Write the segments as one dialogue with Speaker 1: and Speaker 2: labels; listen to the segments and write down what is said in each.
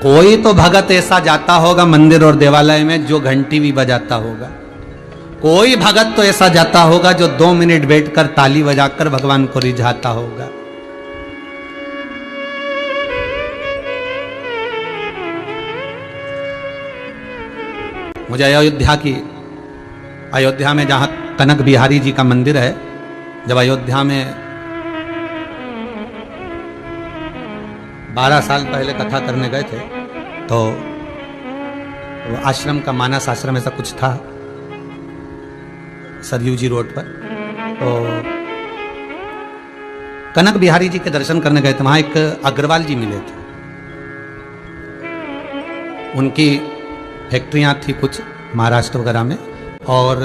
Speaker 1: कोई तो भगत ऐसा जाता होगा मंदिर और देवालय में जो घंटी भी बजाता होगा। कोई भगत तो ऐसा जाता होगा जो 2 मिनट बैठकर ताली बजाकर भगवान को रिझाता होगा। मुझे अयोध्या में जहां कनक बिहारी जी का मंदिर है, जब अयोध्या में 12 साल पहले कथा करने गए थे, तो वो आश्रम का मानस आश्रम ऐसा कुछ था सरयू जी रोड पर। तो कनक बिहारी जी के दर्शन करने गए थे। वहां एक अग्रवाल जी मिले थे। उनकी फैक्ट्रियां थी कुछ महाराष्ट्र वगैरह में, और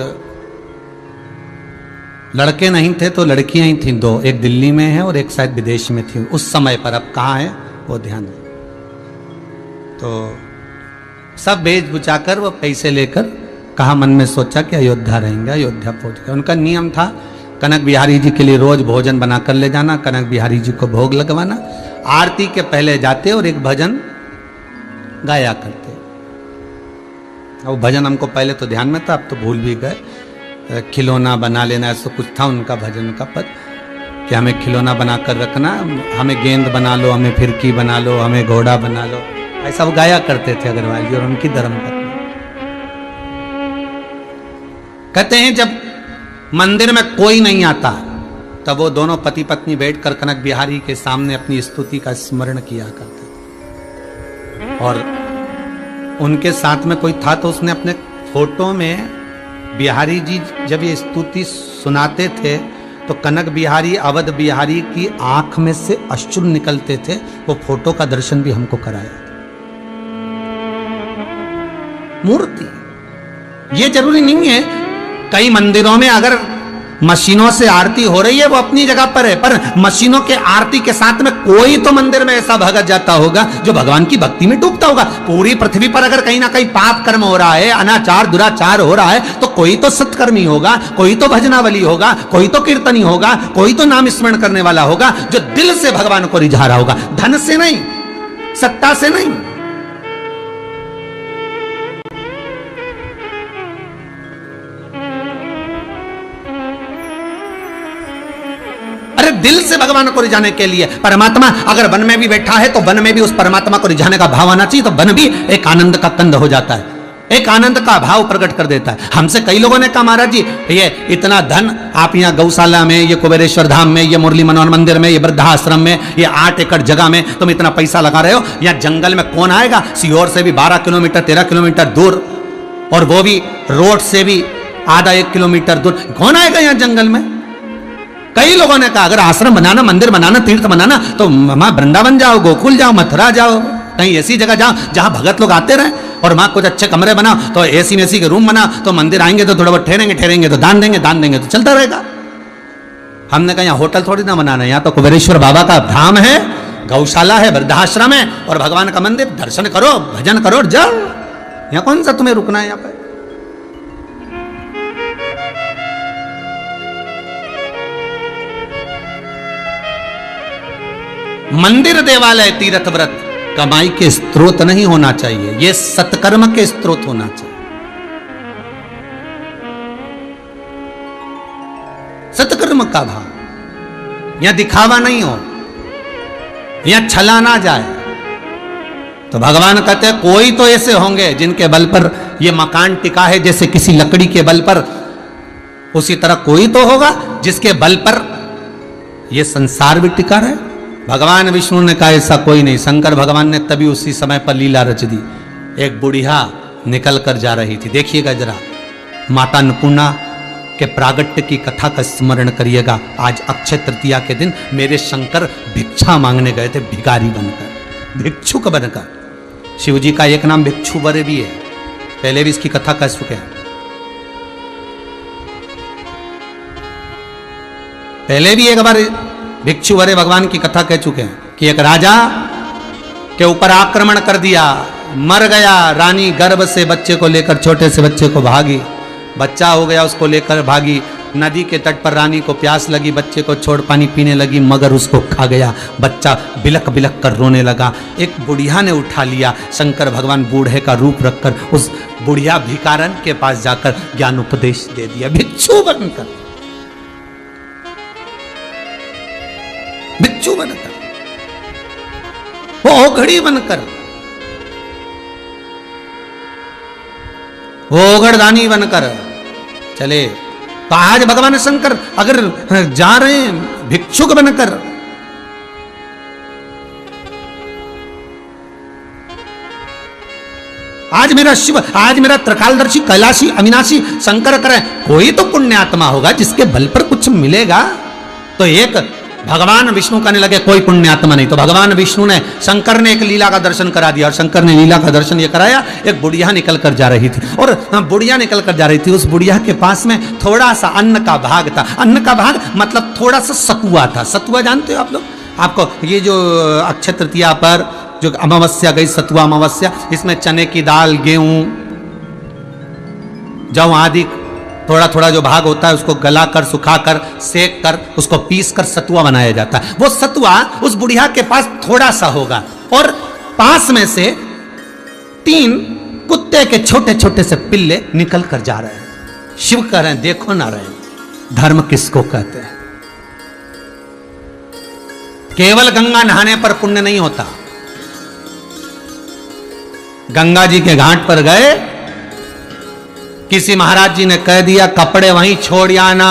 Speaker 1: लड़के नहीं थे तो लड़कियां ही थी 2, एक दिल्ली में है और एक शायद विदेश में थी उस समय पर। अब कहाँ है वो ध्यान नहीं। तो सब बेच बुचाकर वो पैसे लेकर कहा, मन में सोचा कि अयोध्या रहेंगे। अयोध्या पहुंच गए। उनका नियम था कनक बिहारी जी के लिए रोज भोजन बनाकर ले जाना, कनक बिहारी जी को भोग लगवाना, आरती के पहले जाते और एक भजन गाया करते। वो भजन हमको पहले तो ध्यान में था, अब तो भूल भी गए। खिलौना बना लेना ऐसा कुछ था उनका भजन का पद, कि हमें खिलौना बनाकर रखना, हमें गेंद बना लो, हमें फिरकी बना लो, हमें घोड़ा बना लो, ऐसा वो गाया करते थे अग्रवाल जी और उनकी धर्मपत्नी। कहते हैं जब मंदिर में कोई नहीं आता तब वो दोनों पति पत्नी बैठकर कनक बिहारी के सामने अपनी स्तुति का स्मरण किया करते। और उनके साथ में कोई था तो उसने अपने फोटो में बिहारी जी जब ये स्तुति सुनाते थे तो कनक बिहारी अवध बिहारी की आंख में से अश्रु निकलते थे। वो फोटो का दर्शन भी हमको कराया। मूर्ति ये जरूरी नहीं है। कई मंदिरों में अगर मशीनों से आरती हो रही है वो अपनी जगह पर है, पर मशीनों के आरती के साथ में कोई तो मंदिर में ऐसा भगत जाता होगा जो भगवान की भक्ति में डूबता होगा। पूरी पृथ्वी पर अगर कहीं ना कहीं पाप कर्म हो रहा है, अनाचार दुराचार हो रहा है, तो कोई तो सत्कर्मी होगा, कोई तो भजनावली होगा, कोई तो कीर्तनी होगा, कोई तो नाम स्मरण करने वाला होगा जो दिल से भगवान को रिझा रहा होगा, धन से नहीं, सत्ता से नहीं। दिल से भगवान को रिझाने के लिए। परमात्मा अगर वन में भी बैठा है तो वन में भी उस परमात्मा को रिझाने का भाव आना चाहिए, तो वन भी एक आनंद का कंद हो जाता है, एक आनंद का भाव प्रकट कर देता है। हमसे कई लोगों ने कहा महाराज जी ये इतना धन आप यहाँ गौशाला में, ये कुबेरेश्वर धाम में, ये मुरली मनोहर मंदिर में, ये वृद्धाश्रम में, ये 8 एकड़ जगह में तुम इतना पैसा लगा रहे हो, यहाँ जंगल में कौन आएगा? सीहोर से भी 12 किलोमीटर 13 किलोमीटर दूर, और वो भी रोड से भी आधा 1 किलोमीटर दूर, कौन आएगा यहाँ जंगल में? कई लोगों ने कहा अगर आश्रम बनाना, मंदिर बनाना, तीर्थ बनाना तो वहां वृंदावन जाओ, गोकुल जाओ, मथुरा जाओ, कहीं ऐसी जगह जाओ जहां भगत लोग आते रहे, और वहां कुछ अच्छे कमरे बनाओ, तो एसी में एसी के रूम बनाओ, तो मंदिर आएंगे तो थोड़ा बहुत ठहरेंगे तो दान देंगे तो चलता रहेगा। हमने कहा यहाँ होटल थोड़ी ना बनाना है, यहाँ तो कुबेरेश्वर बाबा का धाम है, गौशाला है, वृद्धाश्रम है और भगवान का मंदिर, दर्शन करो, भजन करो, जाओ। यहाँ कौन सा तुम्हें रुकना है? यहाँ पे मंदिर, देवालय, तीर्थ व्रत कमाई के स्रोत नहीं होना चाहिए, ये सत्कर्म के स्रोत होना चाहिए। सत्कर्म का भाव, यहां दिखावा नहीं हो, यहां छला ना जाए। तो भगवान कहते हैं कोई तो ऐसे होंगे जिनके बल पर ये मकान टिका है, जैसे किसी लकड़ी के बल पर, उसी तरह कोई तो होगा जिसके बल पर ये संसार भी टिका रहे। भगवान विष्णु ने कहा ऐसा कोई नहीं। शंकर भगवान ने तभी उसी समय पर लीला रच दी। एक बुढ़िया निकल कर जा रही थी, देखिएगा जरा, माता अन्नपूर्णा के प्रागट्य की कथा का स्मरण करिएगा। आज अक्षय तृतीया के दिन मेरे शंकर भिक्षा मांगने गए थे, भिखारी बनकर, भिक्षुक बनकर। शिव जी का एक नाम भिक्षुवर भी है, पहले भी इसकी कथा कह चुके हैं, पहले भी एक बार भिक्षुवरे भगवान की कथा कह चुके हैं कि एक राजा के ऊपर आक्रमण कर दिया, मर गया, रानी गर्भ से बच्चे को लेकर, छोटे से बच्चे को भागी, बच्चा हो गया, उसको लेकर भागी, नदी के तट पर रानी को प्यास लगी, बच्चे को छोड़ पानी पीने लगी, मगर उसको खा गया। बच्चा बिलक बिलक कर रोने लगा। एक बुढ़िया ने उठा लिया। शंकर भगवान बूढ़े का रूप रखकर उस बुढ़िया भिखारन के पास जाकर ज्ञान उपदेश दे दिया, भिक्षु बनकर, भिक्षु बनकर, वो ओघड़ी बनकर, वो ओघड़दानी बनकर चले। तो आज भगवान शंकर अगर जा रहे हैं भिक्षुक बनकर, आज मेरा शिव, आज मेरा त्रिकालदर्शी, कैलाशी, अविनाशी शंकर करे, कोई तो पुण्य आत्मा होगा जिसके बल पर कुछ मिलेगा। तो एक भगवान विष्णु कहने लगे कोई पुण्य आत्मा नहीं। तो भगवान विष्णु ने, शंकर ने एक लीला का दर्शन करा दिया, और शंकर ने लीला का दर्शन ये कराया। एक बुढ़िया निकल कर जा रही थी, और बुढ़िया निकल कर जा रही थी, उस बुढ़िया के पास में थोड़ा सा अन्न का भाग था। अन्न का भाग मतलब थोड़ा सा सतुआ था। सतुआ जानते हो आप लोग? आपको ये जो अक्षय तृतीया पर जो अमावस्या गई, सतुआ अमावस्या, इसमें चने की दाल, गेहूं, जौ आदि थोड़ा थोड़ा जो भाग होता है उसको गलाकर, सुखाकर, सेक कर, उसको पीस कर सतुआ बनाया जाता है। वो सतुआ उस बुढ़िया के पास थोड़ा सा होगा, और पास में से 3 कुत्ते के छोटे छोटे से पिल्ले निकल कर जा रहे हैं। शिव कह रहे हैं देखो नारायण, धर्म किसको कहते हैं। केवल गंगा नहाने पर पुण्य नहीं होता। गंगा जी के घाट पर गए, किसी महाराज जी ने कह दिया कपड़े वहीं छोड़ आना।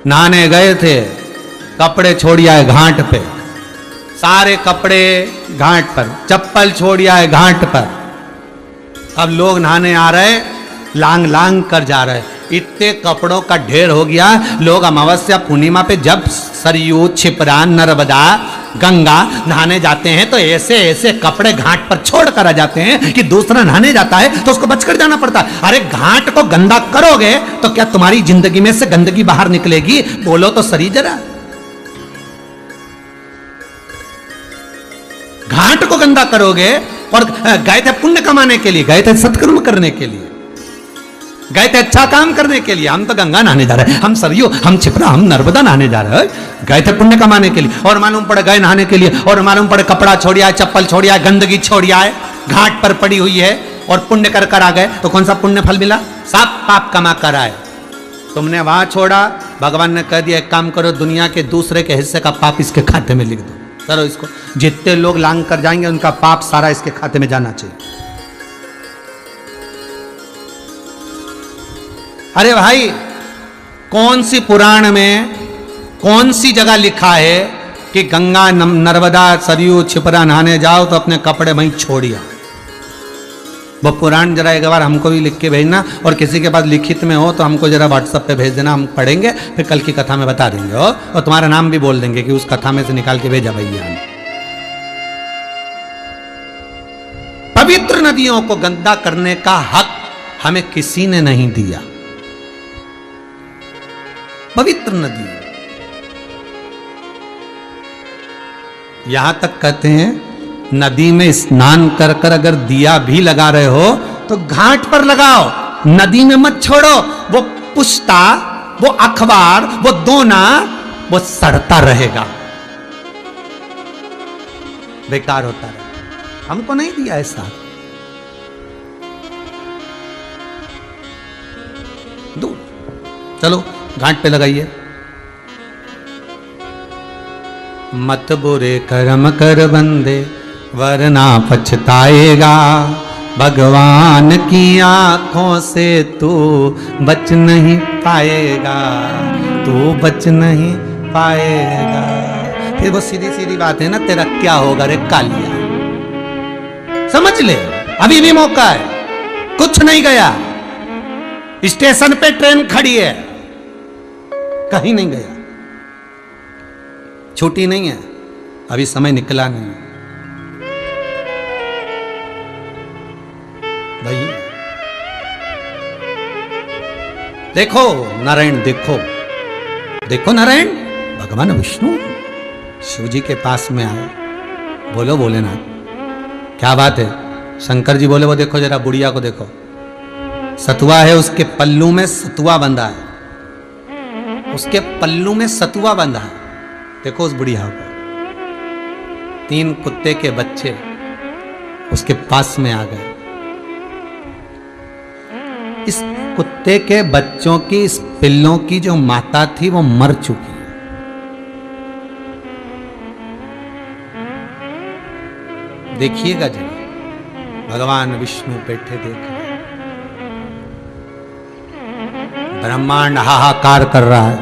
Speaker 1: नहाने गए थे, कपड़े छोड़ आए घाट पे, सारे कपड़े घाट पर, चप्पल छोड़ आए घाट पर। अब लोग नहाने आ रहे, लांग लांग कर जा रहे, इतने कपड़ों का ढेर हो गया। लोग अमावस्या पूर्णिमा पे जब सरयू, छिपरा, नर्मदा, गंगा नहाने जाते हैं तो ऐसे ऐसे कपड़े घाट पर छोड़ कर आ जाते हैं कि दूसरा नहाने जाता है तो उसको बचकर जाना पड़ता है। अरे घाट को गंदा करोगे तो क्या तुम्हारी जिंदगी में से गंदगी बाहर निकलेगी? बोलो तो सही जरा। घाट को गंदा करोगे, और गए थे पुण्य कमाने के लिए, गए थे सत्कर्म करने के लिए, गए थे अच्छा काम करने के लिए। हम तो गंगा नहाने जा रहे हैं, हम सरयू, हम छिपरा, हम नर्मदा नहाने जा रहे हैं। गए थे पुण्य कमाने के लिए, और मालूम पड़े गए नहाने के लिए, और मालूम पड़े कपड़ा छोड़ आए, चप्पल छोड़ आए, गंदगी छोड़ आए, घाट पर पड़ी हुई है, और पुण्य कर कर आ गए। तो कौन सा पुण्य फल मिला? सब पाप कमा कर आए। तुमने वहां छोड़ा, भगवान ने कह दिया एक काम करो, दुनिया के दूसरे के हिस्से का पाप इसके खाते में लिख दो। चलो इसको, जितने लोग लांग कर जाएंगे उनका पाप सारा इसके खाते में जाना चाहिए। अरे भाई, कौन सी पुराण में कौन सी जगह लिखा है कि गंगा, नर्मदा, सरयू, छिपरा नहाने जाओ तो अपने कपड़े वहीं छोड़िया? वो पुराण जरा एक बार हमको भी लिख के भेजना, और किसी के पास लिखित में हो तो हमको जरा व्हाट्सएप पे भेज देना, हम पढ़ेंगे, फिर कल की कथा में बता देंगे, और तुम्हारा नाम भी बोल देंगे कि उस कथा में से निकाल के भेजा भैया। पवित्र नदियों को गंदा करने का हक हमें किसी ने नहीं दिया। पवित्र नदी, यहां तक कहते हैं नदी में स्नान कर कर अगर दिया भी लगा रहे हो तो घाट पर लगाओ, नदी में मत छोड़ो। वो पुष्टा, वो अखबार, वो दोना, वो सड़ता रहेगा, बेकार होता रहेगा। हमको नहीं दिया ऐसा। दूर चलो घाट पे लगाइए। मत बुरे कर्म कर बंदे वरना पछताएगा, भगवान की आंखों से तू बच नहीं पाएगा, तू बच नहीं पाएगा। फिर वो सीधी सीधी बात है ना, तेरा क्या होगा रे कालिया। समझ ले, अभी भी मौका है, कुछ नहीं गया। स्टेशन पे ट्रेन खड़ी है, कहीं नहीं गया, छुट्टी नहीं है, अभी समय निकला नहीं भाई। देखो नारायण, देखो देखो नारायण, भगवान विष्णु शिव जी के पास में आए। बोलो भोलेनाथ, क्या बात है? शंकर जी बोले वो देखो जरा बुढ़िया को देखो, सतुआ है, उसके पल्लू में सतुआ बंधा है, उसके पल्लू में सतुआ बंधा है। देखो उस बुढ़िया को, 3 कुत्ते के बच्चे उसके पास में आ गए। इस कुत्ते के बच्चों की, इस पिल्लों की जो माता थी वो मर चुकी है। देखिएगा जरा, भगवान विष्णु बैठे देख रहे, ब्रह्मांड हाहाकार कर रहा है,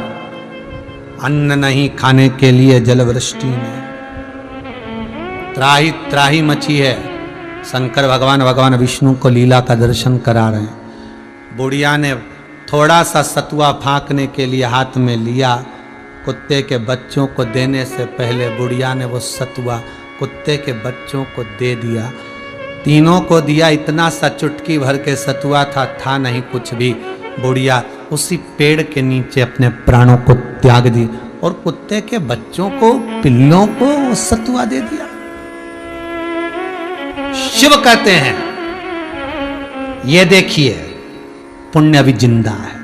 Speaker 1: अन्न नहीं खाने के लिए जलवृष्टि में त्राही त्राही मची है। शंकर भगवान विष्णु को लीला का दर्शन करा रहे हैं। बुढ़िया ने थोड़ा सा सतुआ फांकने के लिए हाथ में लिया, कुत्ते के बच्चों को देने से पहले बुढ़िया ने वो सतुआ कुत्ते के बच्चों को दे दिया। तीनों को दिया, इतना सा चुटकी भर के सतुआ था नहीं कुछ भी। बुढ़िया उसी पेड़ के नीचे अपने प्राणों को त्याग दी और कुत्ते के बच्चों को, पिल्लों को सतुआ दे दिया। शिव कहते हैं ये देखिए पुण्य अभी जिंदा है,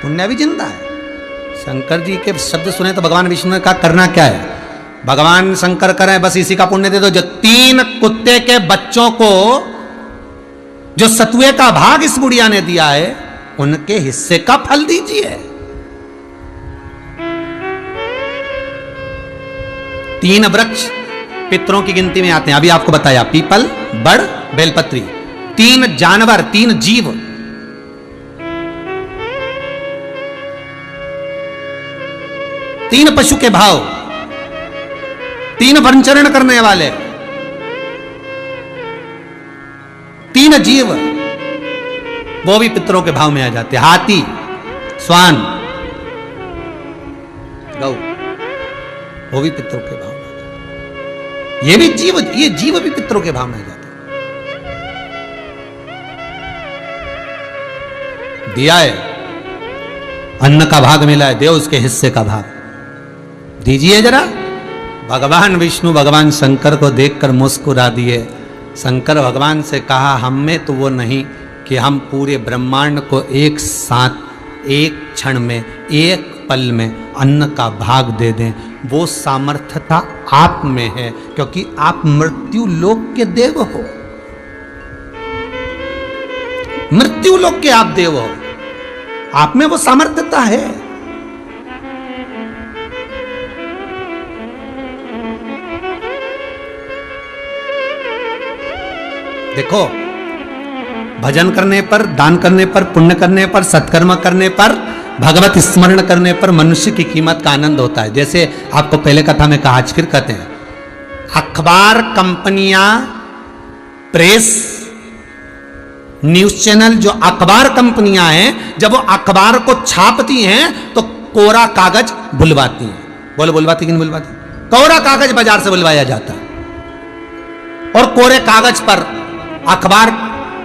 Speaker 1: पुण्य अभी जिंदा है। शंकर जी के शब्द सुने तो भगवान विष्णु ने कहा करना क्या है? भगवान शंकर करें बस इसी का पुण्य दे दो। जो 3 कुत्ते के बच्चों को जो सतुए का भाग इस बुढ़िया ने दिया है, उनके हिस्से का फल दीजिए। 3 वृक्ष पितरों की गिनती में आते हैं, अभी आपको बताया, पीपल, बड़, बेलपत्री। 3 जानवर, 3 जीव, 3 पशु के भाव, 3 वनचरण करने वाले, 3 जीव, वो भी पितरों के भाव में आ जाते हैं। हाथी, स्वान, गौ, वो भी पितरों के भाव में आ जाते। ये भी जीव, ये जीव भी पितरों के भाव में आ जाते। दिया है, अन्न का भाग मिला है, देव उसके हिस्से का भाग दीजिए जरा। भगवान विष्णु भगवान शंकर को देखकर मुस्कुरा दिए। शंकर भगवान से कहा, हम में तो वो नहीं कि हम पूरे ब्रह्मांड को एक साथ, एक क्षण में, एक पल में अन्न का भाग दे दें। वो सामर्थ्यता आप में है, क्योंकि आप मृत्यु लोक के देव हो। मृत्यु लोक के आप देव हो, आप में वो सामर्थ्यता है। देखो, भजन करने पर, दान करने पर, पुण्य करने पर, सत्कर्म करने पर, भगवत स्मरण करने पर मनुष्य की कीमत का आनंद होता है। जैसे आपको पहले कथा में कहा, आज फिर कहते हैं, अखबार कंपनियां, प्रेस, न्यूज चैनल, जो अखबार कंपनियां हैं, जब वो अखबार को छापती हैं तो कोरा कागज बुलवाती हैं। बोलो बुलवाती कि नहीं बुलवाती? कोरा कागज बाजार से बुलवाया जाता है और कोरे कागज पर अखबार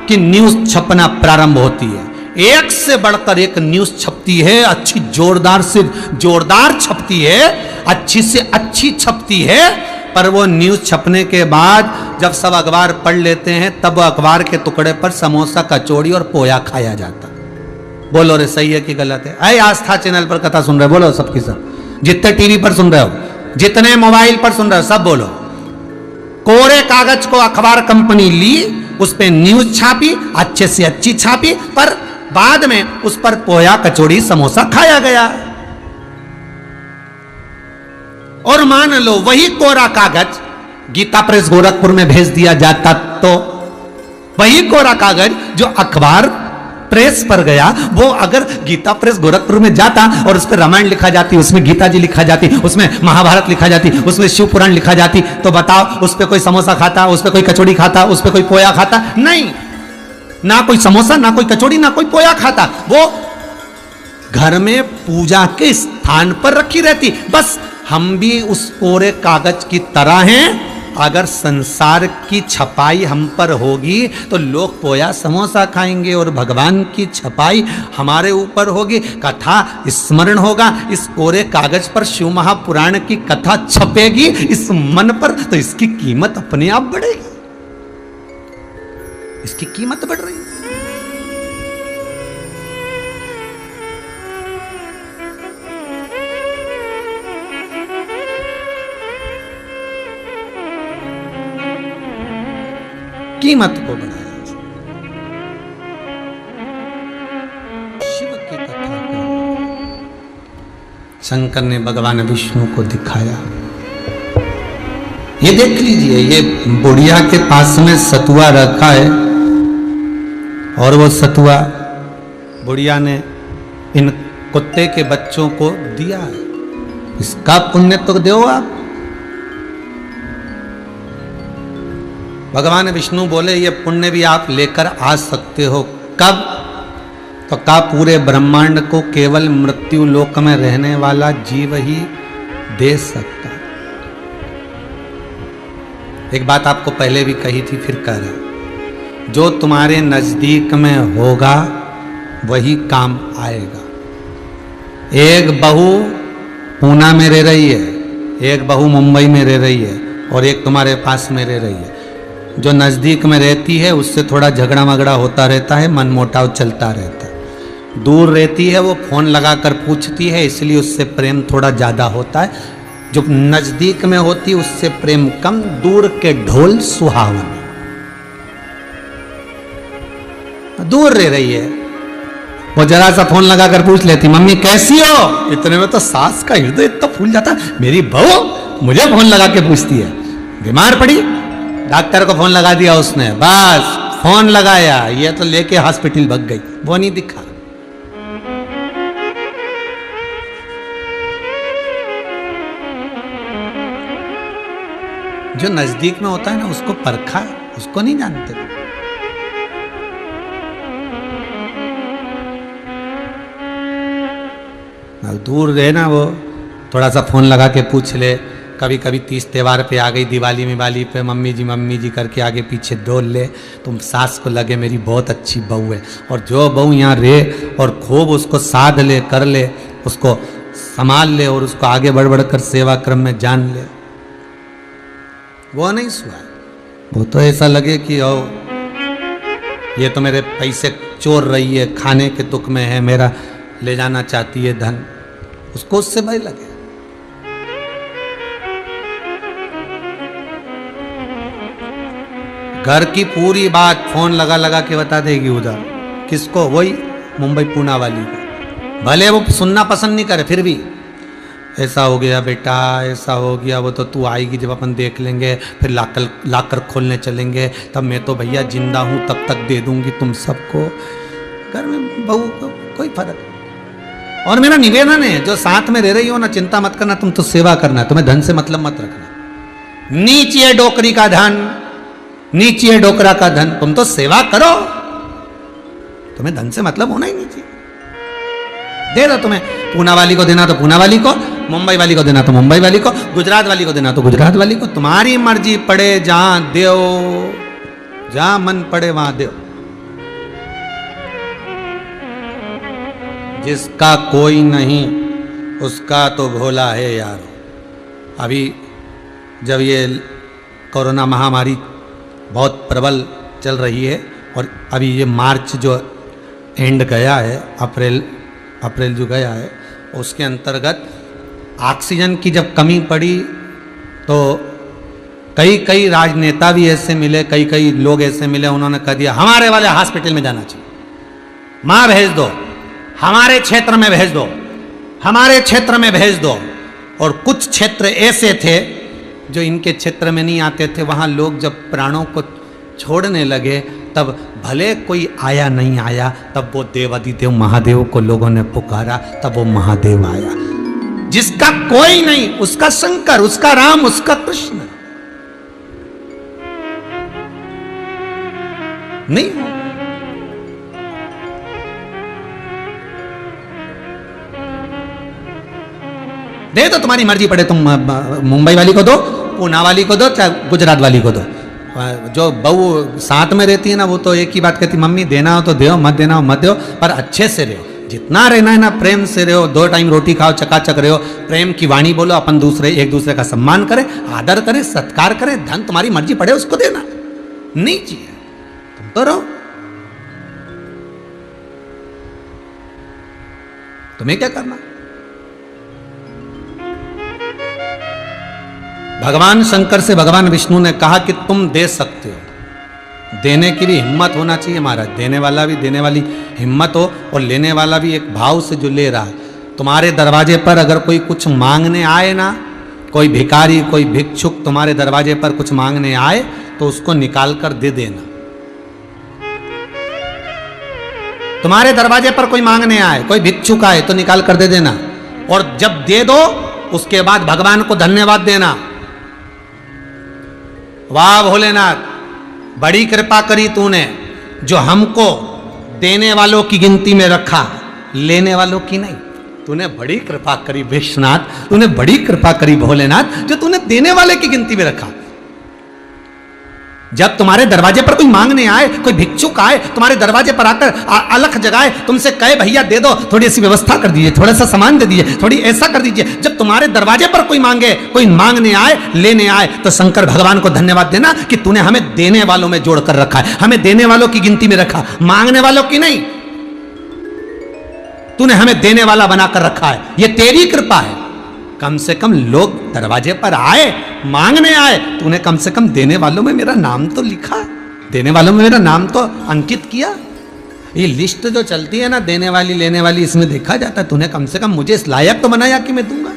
Speaker 1: की न्यूज छपना प्रारंभ होती है। एक से बढ़कर एक न्यूज छपती है, अच्छी जोरदार से जोरदार छपती है, अच्छी से अच्छी छपती है। पर वो न्यूज छपने के बाद जब सब अखबार पढ़ लेते हैं, तब अखबार के टुकड़े पर समोसा, कचौड़ी और पोया खाया जाता। बोलो रे, सही है कि गलत है? अरे आस्था चैनल पर कथा सुन रहे हो, बोलो सबकी सब, जितने टीवी पर सुन रहे हो, जितने मोबाइल पर सुन रहे हो, सब बोलो। कोरे कागज को अखबार कंपनी ली, उस पे न्यूज छापी, अच्छे से अच्छी छापी, पर बाद में उस पर पोया, कचौड़ी, समोसा खाया गया। और मान लो वही कोरा कागज गीता प्रेस गोरखपुर में भेज दिया जाता, तो वही कोरा कागज जो अखबार प्रेस पर गया, वो अगर गीता प्रेस गोरखपुर में जाता और उस पर रामायण लिखा जाती, उसमें गीता जी लिखा जाती, उसमें महाभारत लिखा जाती, उसमें शिव पुराण लिखा जाती, तो बताओ उस पर कोई समोसा खाता, उस पर कोई कचौड़ी खाता, उस पर कोई पोया खाता? नहीं, ना कोई समोसा, ना कोई कचौड़ी, ना कोई पोया खाता। वो घर में पूजा के स्थान पर रखी रहती। बस हम भी उस कोरे कागज की तरह हैं। अगर संसार की छपाई हम पर होगी तो लोग पोया समोसा खाएंगे, और भगवान की छपाई हमारे ऊपर होगी, कथा स्मरण होगा, इस कोरे कागज पर शिव महापुराण की कथा छपेगी इस मन पर, तो इसकी कीमत अपने आप बढ़ेगी, इसकी कीमत बढ़ रही है। कीमत को बढ़ाया। शिव की कथा को शंकर ने भगवान विष्णु को दिखाया। ये देख लीजिए, ये बुढ़िया के पास में सतुआ रखा है और वो सतुआ बुढ़िया ने इन कुत्ते के बच्चों को दिया है। इसका पुण्य तो दो आप। भगवान विष्णु बोले ये पुण्य भी आप लेकर आ सकते हो। कब? तो का पूरे ब्रह्मांड को केवल मृत्यु लोक में रहने वाला जीव ही दे सकता। एक बात आपको पहले भी कही थी, फिर कह रहा, जो तुम्हारे नजदीक में होगा वही काम आएगा। एक बहू पूना में रह रही है, एक बहू मुंबई में रह रही है और एक तुम्हारे पास में रह रही है। जो नजदीक में रहती है उससे थोड़ा झगड़ा मगड़ा होता रहता है, मनमुटाव चलता रहता है। दूर रहती है वो फोन लगाकर पूछती है, इसलिए उससे प्रेम थोड़ा ज्यादा होता है। जो नजदीक में होती है उससे प्रेम कम। दूर के ढोल सुहावन। दूर रह रही है वो जरा सा फोन लगाकर पूछ लेती, मम्मी कैसी हो? इतने में तो सास का हृदय इतना फूल जाता, मेरी बहू मुझे फोन लगा के पूछती है। बीमार पड़ी, डॉक्टर को फोन लगा दिया उसने, बस फोन लगाया, ये तो लेके हॉस्पिटल भाग गई, वो नहीं दिखा। जो नजदीक में होता है ना उसको परखा है, उसको नहीं जानते। दूर रहे ना वो थोड़ा सा फोन लगा के पूछ ले। कभी कभी 30 त्योहार पे आ गई, दिवाली पे मम्मी जी करके आगे पीछे डोल ले, तुम सास को लगे मेरी बहुत अच्छी बहू है। और जो बहू यहाँ रहे और खूब उसको साध ले, कर ले, उसको संभाल ले और उसको आगे बढ़ बढ़ कर सेवा क्रम में जान ले, वो नहीं सुहा। वो तो ऐसा लगे कि ओ ये तो मेरे पैसे चोर रही है, खाने के तुक में है, मेरा ले जाना चाहती है धन, उसको उससे भय लगे। घर की पूरी बात फोन लगा लगा के बता देगी उधर। किसको? वही मुंबई पूना वाली को। भले वो सुनना पसंद नहीं करे, फिर भी ऐसा हो गया बेटा, ऐसा हो गया, वो तो तू आएगी जब अपन देख लेंगे, फिर लाकर खोलने चलेंगे, तब मैं तो भैया जिंदा हूं, तब तक दे दूंगी तुम सबको। घर में बहू को कोई फर्क। और मेरा निवेदन है, जो साथ में रह रही हो ना, चिंता मत करना, तुम तो सेवा करना, तुम्हें धन से मतलब मत रखना। नीचे डोकरी का धन, नीचे डोकरा का धन, तुम तो सेवा करो, तुम्हें धन से मतलब होना ही नहीं चाहिए। दे दो, तुम्हें पूना वाली को देना तो पूना वाली को, मुंबई वाली को देना तो मुंबई वाली को, गुजरात वाली को देना तो गुजरात वाली को, तुम्हारी मर्जी, पड़े जहां दो, जहां मन पड़े वहां दो। जिसका कोई नहीं उसका तो भोला है यारो। अभी जब ये कोरोना महामारी बहुत प्रबल चल रही है और अभी ये मार्च जो एंड गया है, अप्रैल जो गया है, उसके अंतर्गत ऑक्सीजन की जब कमी पड़ी तो कई राजनेता भी ऐसे मिले, कई लोग ऐसे मिले, उन्होंने कह दिया हमारे वाले हॉस्पिटल में जाना चाहिए, मां भेज दो, हमारे क्षेत्र में भेज दो, हमारे क्षेत्र में भेज दो। और कुछ क्षेत्र ऐसे थे जो इनके क्षेत्र में नहीं आते थे, वहां लोग जब प्राणों को छोड़ने लगे तब भले कोई आया नहीं आया, तब वो देवादिदेव महादेव को लोगों ने पुकारा, तब वो महादेव आया। जिसका कोई नहीं उसका शंकर, उसका राम, उसका कृष्ण नहीं हो। दे दो, तुम्हारी मर्जी, पड़े तुम मुंबई वाली को दो, पूना वाली को दो, चाहे गुजरात वाली को दो। जो बहू साथ में रहती है ना, वो तो एक ही बात कहती, मम्मी देना हो तो दो, मत देना हो मत दो, पर अच्छे से रहो, जितना रहना है ना प्रेम से रहो, 2 टाइम रोटी खाओ, चकाचक रहो, प्रेम की वाणी बोलो, अपन एक दूसरे का सम्मान करें, आदर करें, सत्कार करें। धन तुम्हारी मर्जी, पड़े उसको देना नहीं चाहिए, तुम तो रहो, तुम्हें क्या करना। भगवान शंकर से भगवान विष्णु ने कहा कि तुम दे सकते हो, देने की भी हिम्मत होना चाहिए महाराज, देने वाला भी, देने वाली हिम्मत हो, और लेने वाला भी एक भाव से जो ले रहा है। तुम्हारे दरवाजे पर अगर कोई कुछ मांगने आए ना, कोई भिखारी, कोई भिक्षुक तुम्हारे दरवाजे पर कुछ मांगने आए तो उसको निकाल कर दे देना। तुम्हारे दरवाजे पर कोई मांगने आए, कोई भिक्षुक आए तो निकाल कर दे देना, और जब दे दो उसके बाद भगवान को धन्यवाद देना। वाह भोलेनाथ, बड़ी कृपा करी तूने, जो हमको देने वालों की गिनती में रखा, लेने वालों की नहीं। तूने बड़ी कृपा करी विश्वनाथ, तूने बड़ी कृपा करी भोलेनाथ, जो तूने देने वाले की गिनती में रखा। जब तुम्हारे दरवाजे पर कोई मांगने आए, कोई भिक्षुक आए, तुम्हारे दरवाजे पर आकर अलख जगाए, तुमसे कहे भैया दे दो, थोड़ी सी व्यवस्था कर दीजिए, थोड़ा सा सामान दे दीजिए, थोड़ी ऐसा कर दीजिए। जब तुम्हारे दरवाजे पर कोई मांगे, कोई मांगने आए, लेने आए, तो शंकर भगवान को धन्यवाद देना कि तूने हमें देने वालों में जोड़कर रखा है, हमें देने वालों की गिनती में रखा, मांगने वालों की नहीं। तूने हमें देने वाला बनाकर रखा है, यह तेरी कृपा है। कम से कम लोग दरवाजे पर आए, मांगने आए, तूने कम से कम देने वालों में मेरा नाम तो लिखा, देने वालों में मेरा नाम तो अंकित किया। ये लिस्ट जो चलती है ना, देने वाली लेने वाली, इसमें देखा जाता है तूने कम से कम मुझे इस लायक तो बनाया कि मैं दूंगा।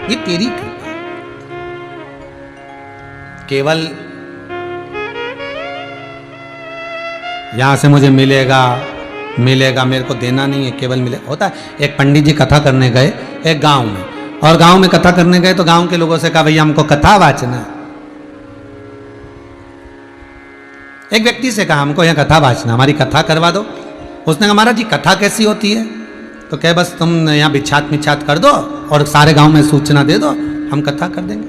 Speaker 1: ये तेरी कृपा, केवल यहां से मुझे मिलेगा मिलेगा, मेरे को देना नहीं है, केवल मिले होता है। एक पंडित जी कथा करने गए एक गांव में, और गांव में कथा करने गए तो गांव के लोगों से कहा भैया हमको कथा वाचना। एक व्यक्ति से कहा हमको यह कथा वाचना, हमारी कथा करवा दो। उसने कहा महाराज जी कथा कैसी होती है? तो कहे बस तुम यहाँ बिछात मिछात कर दो और सारे गांव में सूचना दे दो, हम कथा कर देंगे।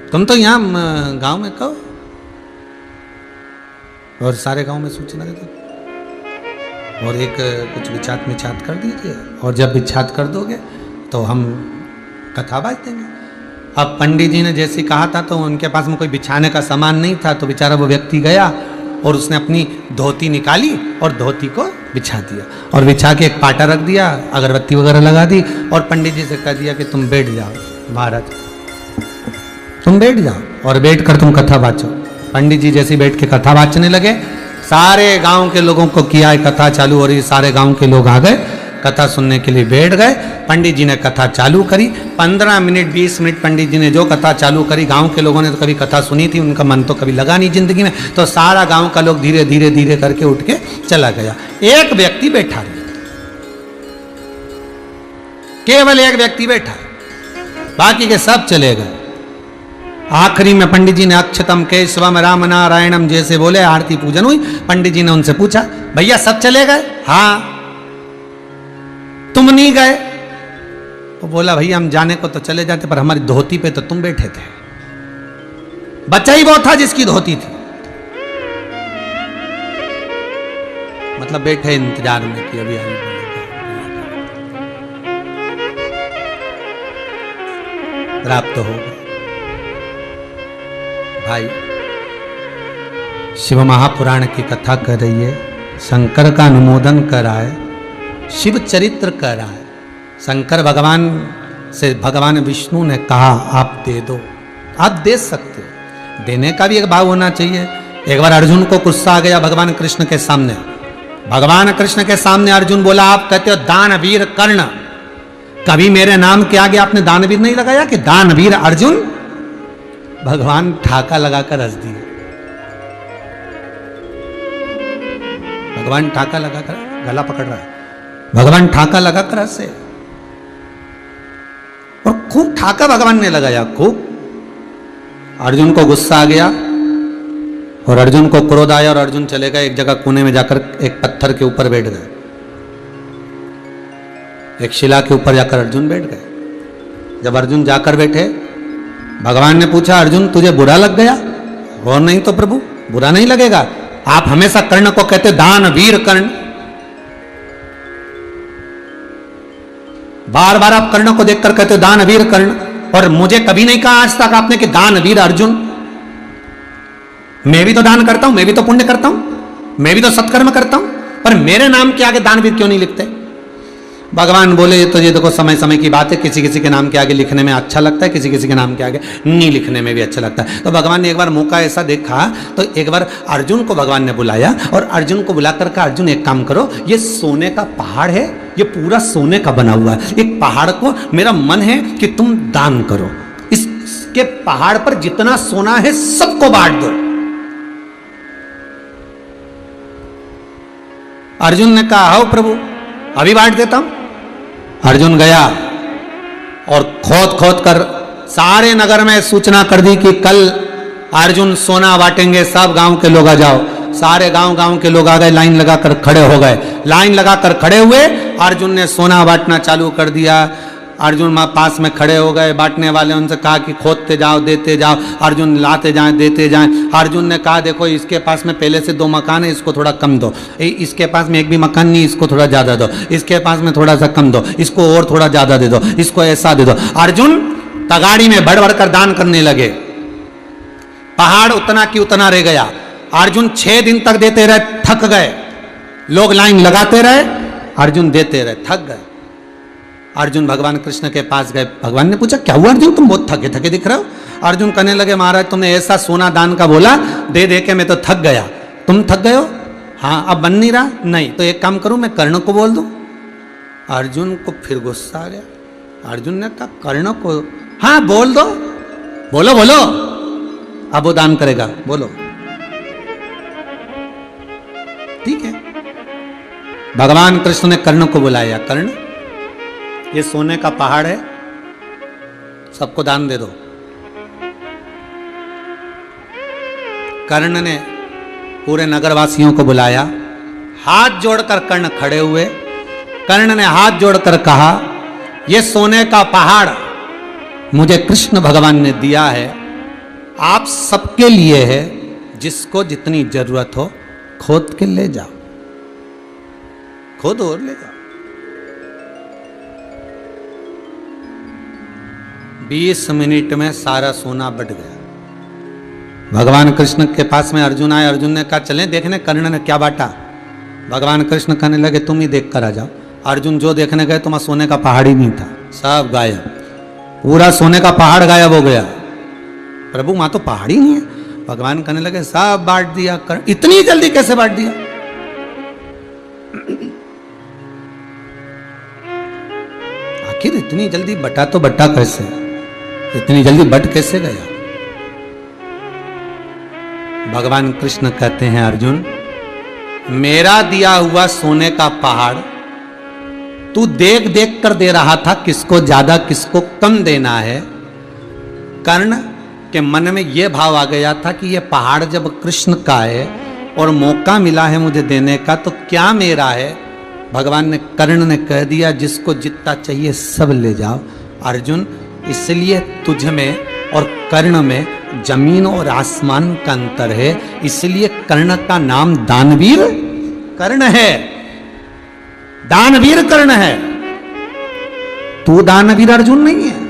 Speaker 1: तुम तो यहाँ गांव में कहो और सारे गांव में सूचना दे दो, और एक कुछ बिछात मिछात कर दीजिए, और जब बिछात कर दोगे तो हम कथा बाज देंगे। अब पंडित जी ने जैसे कहा था तो उनके पास में कोई बिछाने का सामान नहीं था, तो बेचारा वो व्यक्ति गया और उसने अपनी धोती निकाली और धोती को बिछा दिया, और बिछा के एक पाटा रख दिया, अगरबत्ती वगैरह लगा दी, और पंडित जी से कह दिया कि तुम बैठ जाओ महाराज, तुम बैठ जाओ और बैठ कर तुम कथा वाचो। पंडित जी जैसे बैठ के कथा वाचने लगे, सारे गांव के लोगों को किया कथा चालू, और ये सारे गांव के लोग आ गए, कथा सुनने के लिए बैठ गए। पंडित जी ने कथा चालू करी, 15 मिनट 20 मिनट पंडित जी ने जो कथा चालू करी, गांव के लोगों ने तो कभी कथा सुनी थी, उनका मन तो कभी लगा नहीं जिंदगी में, तो सारा गांव का लोग धीरे धीरे धीरे करके उठ के चला गया। एक व्यक्ति बैठा रहा, केवल एक व्यक्ति बैठा, बाकी के सब चले गए। आखिरी में पंडित जी ने अक्षतम केशवम राम नारायणम जैसे बोले, आरती पूजन हुई। पंडित जी ने उनसे पूछा भैया सब चले गए? हाँ। तुम नहीं गए? वो बोला भैया हम जाने को तो चले जाते, पर हमारी धोती पे तो तुम बैठे थे। बच्चा ही वो था जिसकी धोती थी, मतलब बैठे इंतजार में कि अभी आने प्राप्त तो होगा। भाई शिव महापुराण की कथा कर रही है, शंकर का अनुमोदन कराए, शिव चरित्र कराए। शंकर भगवान से भगवान विष्णु ने कहा आप दे दो, आप दे सकते हो, देने का भी एक भाव होना चाहिए। एक बार अर्जुन को गुस्सा आ गया भगवान कृष्ण के सामने। भगवान कृष्ण के सामने अर्जुन बोला आप कहते हो दानवीर कर्ण, कभी मेरे नाम के आगे आपने दानवीर नहीं लगाया कि दानवीर अर्जुन? भगवान ठाका लगाकर हंस दिए, भगवान ठाका लगाकर गला पकड़ रहा है, भगवान ठाका लगाकर हंसे, और खूब ठाका भगवान ने लगाया, खूब। अर्जुन को गुस्सा आ गया और अर्जुन को क्रोध आया, और अर्जुन चले गए एक जगह कोने में जाकर एक पत्थर के ऊपर बैठ गए, एक शिला के ऊपर जाकर अर्जुन बैठ गए। जब अर्जुन जाकर बैठे, भगवान ने पूछा अर्जुन तुझे बुरा लग गया? और नहीं तो प्रभु, बुरा नहीं लगेगा, आप हमेशा कर्ण को कहते दानवीर कर्ण, बार बार आप कर्ण को देखकर कहते हो दानवीर कर्ण, और मुझे कभी नहीं कहा आज तक आपने कि दानवीर अर्जुन। मैं भी तो दान करता हूं, मैं भी तो पुण्य करता हूं, मैं भी तो सत्कर्म करता हूं, पर मेरे नाम के आगे दानवीर क्यों नहीं लिखते? भगवान बोले तो ये देखो समय समय की बात है, किसी किसी के नाम के आगे लिखने में अच्छा लगता है, किसी किसी के नाम के आगे नहीं लिखने में भी अच्छा लगता है। तो भगवान ने एक बार मौका ऐसा देखा, तो एक बार अर्जुन को भगवान ने बुलाया और अर्जुन को बुलाकर कहा, अर्जुन एक काम करो, ये सोने का पहाड़ है, ये पूरा सोने का बना हुआ है, एक पहाड़ को मेरा मन है कि तुम दान करो, इसके पहाड़ पर जितना सोना है सबको बांट दो। अर्जुन ने कहा, आओ प्रभु अभी बांट देता हूं। अर्जुन गया और खोद खोद कर सारे नगर में सूचना कर दी कि कल अर्जुन सोना बांटेंगे, सब गांव के लोग आ जाओ। सारे गांव के लोग आ गए, लाइन लगाकर खड़े हो गए। लाइन लगाकर खड़े हुए, अर्जुन ने सोना बांटना चालू कर दिया। अर्जुन माँ पास में खड़े हो गए, बांटने वाले उनसे कहा कि खोदते जाओ, देते जाओ। अर्जुन लाते जाएं, देते जाएं। अर्जुन ने कहा, देखो इसके पास में पहले से 2 मकान है, इसको थोड़ा कम दो, इसके पास में एक भी मकान नहीं, इसको थोड़ा ज्यादा दो, इसके पास में थोड़ा सा कम दो, इसको और थोड़ा ज्यादा दे दो, इसको ऐसा दे दो। अर्जुन तगाड़ी में बढ़ बढ़ कर दान करने लगे। पहाड़ उतना की उतना रह गया। अर्जुन 6 दिन तक देते रहे, थक गए। लोग लाइन लगाते रहे, अर्जुन देते रहे, थक गए। अर्जुन भगवान कृष्ण के पास गए। भगवान ने पूछा, क्या हुआ अर्जुन, तुम बहुत थके थके दिख रहे हो? अर्जुन कहने लगे, महाराज तुमने ऐसा सोना दान का बोला, दे दे के मैं तो थक गया। तुम थक गए हो? हाँ, अब बन नहीं रहा? नहीं, तो एक काम करूं, मैं कर्ण को बोल दूं। अर्जुन को फिर गुस्सा आ गया। अर्जुन ने कहा, कर्ण को? हाँ बोल दो, बोलो बोलो, अब वो दान करेगा, बोलो। ठीक है, भगवान कृष्ण ने कर्ण को बुलाया। कर्ण, ये सोने का पहाड़ है, सबको दान दे दो। कर्ण ने पूरे नगरवासियों को बुलाया। हाथ जोड़कर कर्ण खड़े हुए। कर्ण ने हाथ जोड़कर कहा, ये सोने का पहाड़ मुझे कृष्ण भगवान ने दिया है, आप सबके लिए है, जिसको जितनी जरूरत हो खोद के ले जाओ, खोद और ले जाओ। 20 मिनट में सारा सोना बढ़ गया। भगवान कृष्ण के पास में अर्जुन आए। अर्जुन ने कहा, चलें देखने कर्ण ने क्या बांटा। भगवान कृष्ण कहने लगे, तुम ही देख कर आ जाओ। अर्जुन जो देखने गए तो वहां सोने का पहाड़ ही नहीं था, सब गायब, पूरा सोने का पहाड़ गायब हो गया। प्रभु वहां तो पहाड़ ही नहीं है। भगवान कहने लगे, सब बांट दिया। इतनी जल्दी कैसे बांट दिया? आखिर इतनी जल्दी बटा तो बटा कैसे, इतनी जल्दी बट कैसे गया? भगवान कृष्ण कहते हैं, अर्जुन मेरा दिया हुआ सोने का पहाड़ तू देख देख कर दे रहा था, किसको ज्यादा किसको कम देना है। कर्ण के मन में यह भाव आ गया था कि यह पहाड़ जब कृष्ण का है और मौका मिला है मुझे देने का, तो क्या मेरा है? भगवान ने, कर्ण ने कह दिया, जिसको जितना चाहिए सब ले जाओ। अर्जुन, इसलिए तुझ में और कर्ण में जमीन और आसमान का अंतर है, इसलिए कर्ण का नाम दानवीर कर्ण है, दानवीर कर्ण है, तू दानवीर अर्जुन नहीं है।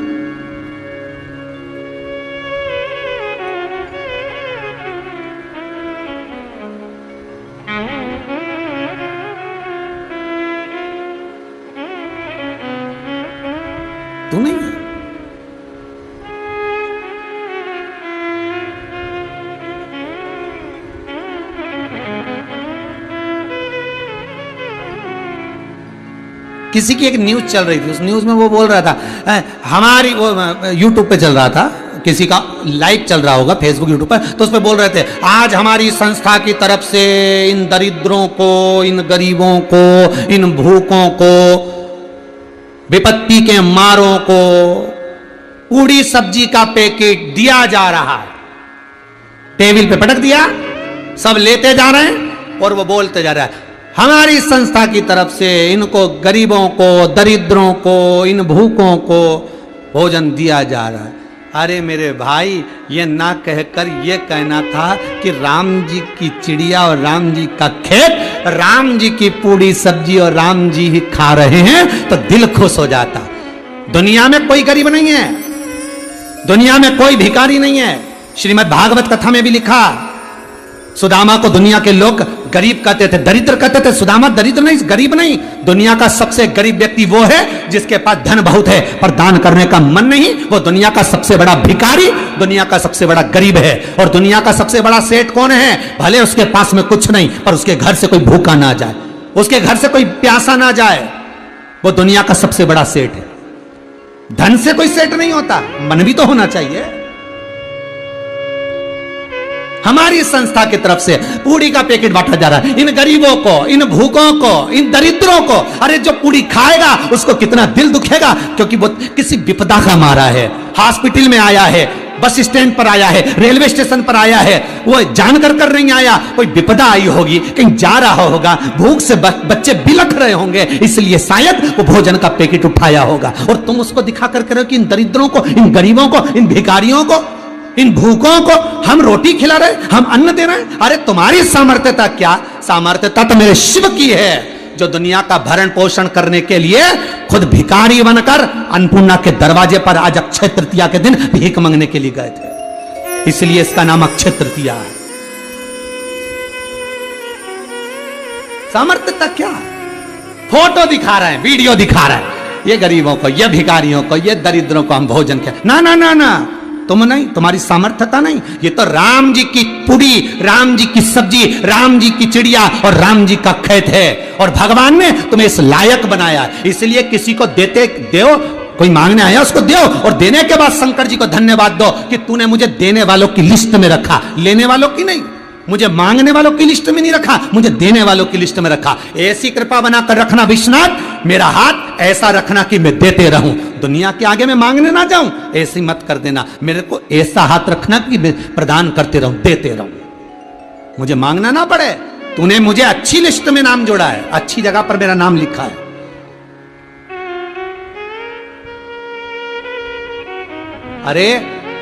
Speaker 1: तू नहीं है। किसी की एक न्यूज चल रही थी, उस न्यूज में वो बोल रहा था, हमारी वो यूट्यूब पे चल रहा था, किसी का लाइव चल रहा होगा फेसबुक यूट्यूब पर, तो उस पर बोल रहे थे, आज हमारी संस्था की तरफ से इन दरिद्रों को, इन गरीबों को, इन भूखों को, विपत्ति के मारों को पूरी सब्जी का पैकेट दिया जा रहा है। टेबल पे पटक दिया, सब लेते जा रहे हैं और वो बोलते जा रहा है, हमारी संस्था की तरफ से इनको गरीबों को, दरिद्रों को, इन भूखों को भोजन दिया जा रहा है। अरे मेरे भाई, ये ना कहकर ये कहना था कि राम जी की चिड़िया और राम जी का खेत, राम जी की पूरी सब्जी और राम जी ही खा रहे हैं, तो दिल खुश हो जाता। दुनिया में कोई गरीब नहीं है, दुनिया में कोई भिखारी नहीं है। श्रीमद् भागवत कथा में भी लिखा, सुदामा को दुनिया के लोग गरीब कहते थे, दरिद्र कहते थे। सुदामा दरिद्र नहीं, गरीब नहीं। दुनिया का सबसे गरीब व्यक्ति वो है जिसके पास धन बहुत है पर दान करने का मन नहीं। वो दुनिया का सबसे बड़ा भिखारी, दुनिया का सबसे बड़ा गरीब है। और दुनिया का सबसे बड़ा सेठ कौन है? भले उसके पास में कुछ नहीं पर उसके घर से कोई भूखा ना जाए, उसके घर से कोई प्यासा ना जाए, वो दुनिया का सबसे बड़ा सेठ है। धन से कोई सेठ नहीं होता, मन भी तो होना चाहिए। हमारी संस्था की तरफ से पूड़ी का पैकेट बांटा जा रहा है इन गरीबों को, इन भूखों को, इन दरिद्रों को। अरे जो पूड़ी खाएगा उसको कितना दिल दुखेगा, क्योंकि वो किसी विपदा का मारा है, हॉस्पिटल में आया है, बस स्टैंड पर आया है, रेलवे स्टेशन पर आया है, वो जानकर कर नहीं आया, कोई विपदा आई होगी, कहीं जा रहा होगा, भूख से बच्चे बिलख रहे होंगे, इसलिए शायद वो भोजन का पैकेट उठाया होगा। और तुम उसको दिखा कर करो कि इन दरिद्रों को, इन गरीबों को, इन भिखारियों को, इन भूखों को हम रोटी खिला रहे, हम अन्न दे रहे हैं। अरे तुम्हारी सामर्थ्यता क्या? सामर्थ्यता तो मेरे शिव की है, जो दुनिया का भरण पोषण करने के लिए खुद भिखारी बनकर अन्नपूर्णा के दरवाजे पर आज अक्षय तृतीया के दिन भीख मांगने के लिए गए थे। इसलिए इसका नाम अक्षय तृतीया है। सामर्थ्यता क्या? फोटो दिखा रहे हैं, वीडियो दिखा रहे हैं, ये गरीबों को, ये भिखारियों को, ये दरिद्रों को हम भोजन के। ना ना ना ना, तुम नहीं, तुम्हारी सामर्थ्यता नहीं। ये तो राम जी की पूड़ी, राम जी की सब्जी, राम जी की चिड़िया और राम जी का खेत है। और भगवान ने तुम्हें इस लायक बनाया, इसलिए किसी को देते दो, कोई मांगने आया उसको दो, और देने के बाद शंकर जी को धन्यवाद दो कि तूने मुझे देने वालों की लिस्ट में रखा, लेने वालों की नहीं। मुझे मांगने वालों की लिस्ट में नहीं रखा, मुझे देने वालों की लिस्ट में रखा। ऐसी कृपा बनाकर रखना विश्वनाथ, मेरा हाथ ऐसा रखना कि मैं देते रहूं, दुनिया के आगे मैं मांगने ना जाऊं। ऐसी मत कर देना, मेरे को ऐसा हाथ रखना कि मैं प्रदान करते रहूं, देते रहूं, मुझे मांगना ना पड़े। तूने मुझे अच्छी लिस्ट में नाम जोड़ा है, अच्छी जगह पर मेरा नाम लिखा है। अरे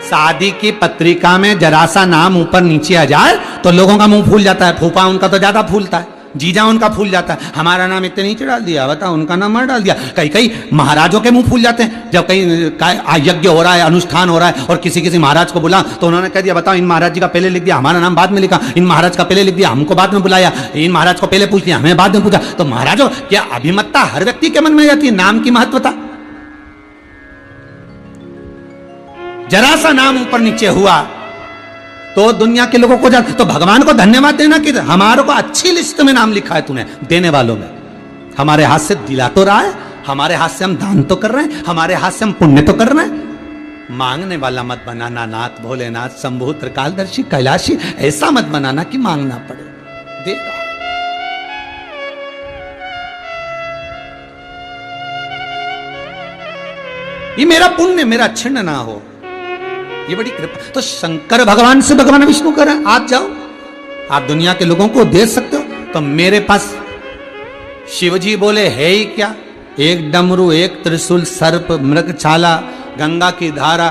Speaker 1: शादी की पत्रिका में जरा सा नाम ऊपर नीचे आ जाए तो लोगों का मुंह फूल जाता है। फूफा उनका तो ज्यादा फूलता है, जीजा उनका फूल जाता है, हमारा नाम इतने नीचे डाल दिया, बता उनका नाम मर डाल दिया। कई कई महाराजों के मुंह फूल जाते हैं जब कहीं यज्ञ हो रहा है, अनुष्ठान हो रहा है और किसी किसी महाराज को बुला तो उन्होंने कह दिया बताओ इन महाराज जी का पहले लिख दिया, हमारा नाम बाद में लिखा, इन महाराज का पहले लिख दिया, हमको बाद में बुलाया, इन महाराज को पहले पूछ लिया, हमें बाद में पूछा। तो महाराजों क्या अभिमतता हर व्यक्ति के मन में जाती है, नाम की महत्वता? जरा सा नाम ऊपर नीचे हुआ तो दुनिया के लोगों को तो भगवान को धन्यवाद देना कि हमारे को अच्छी लिस्ट में नाम लिखा है तूने, देने वालों में। हमारे हाथ से दिला तो रहा है, हमारे हाथ से हम दान तो कर रहे हैं, हमारे हाथ से हम पुण्य तो कर रहे हैं। मांगने वाला मत बनाना, नाथ भोलेनाथ शंभु त्रिकालदर्शी कैलाशी, ऐसा मत बनाना कि मांगना पड़े, देगा। ये मेरा पुण्य मेरा छिन्न ना हो, ये बड़ी कृपा। तो शंकर भगवान से भगवान विष्णु कह रहे हैं आप जाओ, आप दुनिया के लोगों को दे सकते हो। तो मेरे पास शिवजी बोले है ही क्या, एक डमरू, एक त्रिशूल, सर्प, मृगछाला, गंगा की धारा,